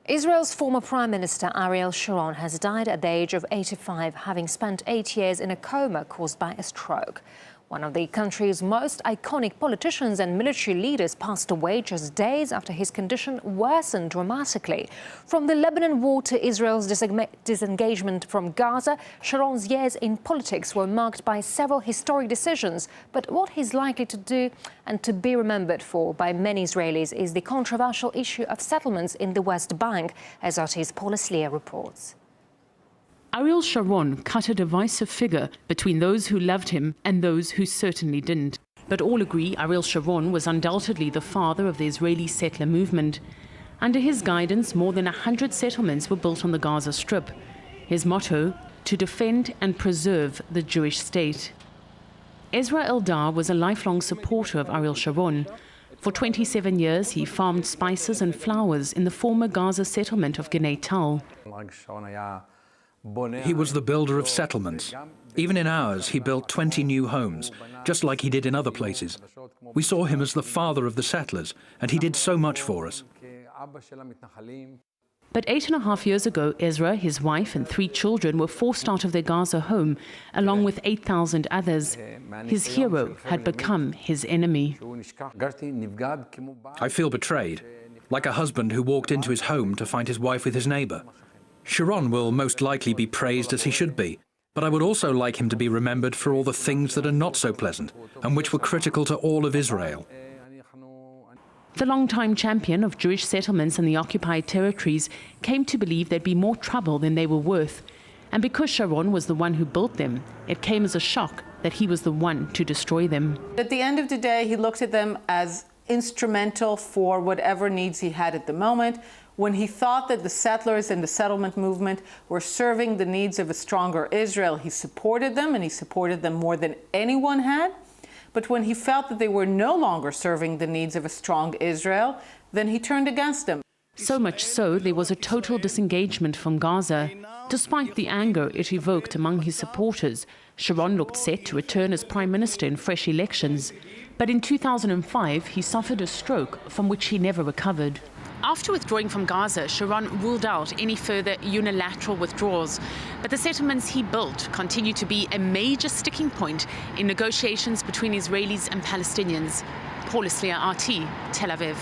Israel's former Prime Minister Ariel Sharon has died at the age of 85, having spent 8 years in a coma caused by a stroke. One of the country's most iconic politicians and military leaders passed away just days after his condition worsened dramatically. From the Lebanon war to Israel's disengagement from Gaza, Sharon's years in politics were marked by several historic decisions. But what he's likely to do and to be remembered for by many Israelis is the controversial issue of settlements in the West Bank, as artist Paul Aslia reports. Ariel Sharon cut a divisive figure between those who loved him and those who certainly didn't. But all agree Ariel Sharon was undoubtedly the father of the Israeli settler movement. Under his guidance, more than 100 settlements were built on the Gaza Strip. His motto, to defend and preserve the Jewish state. Ezra Eldar was a lifelong supporter of Ariel Sharon. For 27 years, he farmed spices and flowers in the former Gaza settlement of Gnei Tal. He was the builder of settlements. Even in ours, he built 20 new homes, just like he did in other places. We saw him as the father of the settlers, and he did so much for us. But 8.5 years ago, Ezra, his wife and 3 children were forced out of their Gaza home, along with 8,000 others. His hero had become his enemy. I feel betrayed, like a husband who walked into his home to find his wife with his neighbor. Sharon will most likely be praised as he should be, but I would also like him to be remembered for all the things that are not so pleasant and which were critical to all of Israel. The longtime champion of Jewish settlements in the occupied territories came to believe there'd be more trouble than they were worth. And because Sharon was the one who built them, it came as a shock that he was the one to destroy them. At the end of the day, he looked at them as instrumental for whatever needs he had at the moment. When he thought that the settlers and the settlement movement were serving the needs of a stronger Israel, he supported them, and he supported them more than anyone had. But when he felt that they were no longer serving the needs of a strong Israel, then he turned against them. So much so, there was a total disengagement from Gaza. Despite the anger it evoked among his supporters, Sharon looked set to return as prime minister in fresh elections. But in 2005, he suffered a stroke from which he never recovered. After withdrawing from Gaza, Sharon ruled out any further unilateral withdrawals. But the settlements he built continue to be a major sticking point in negotiations between Israelis and Palestinians. Paul Aslia, RT, Tel Aviv.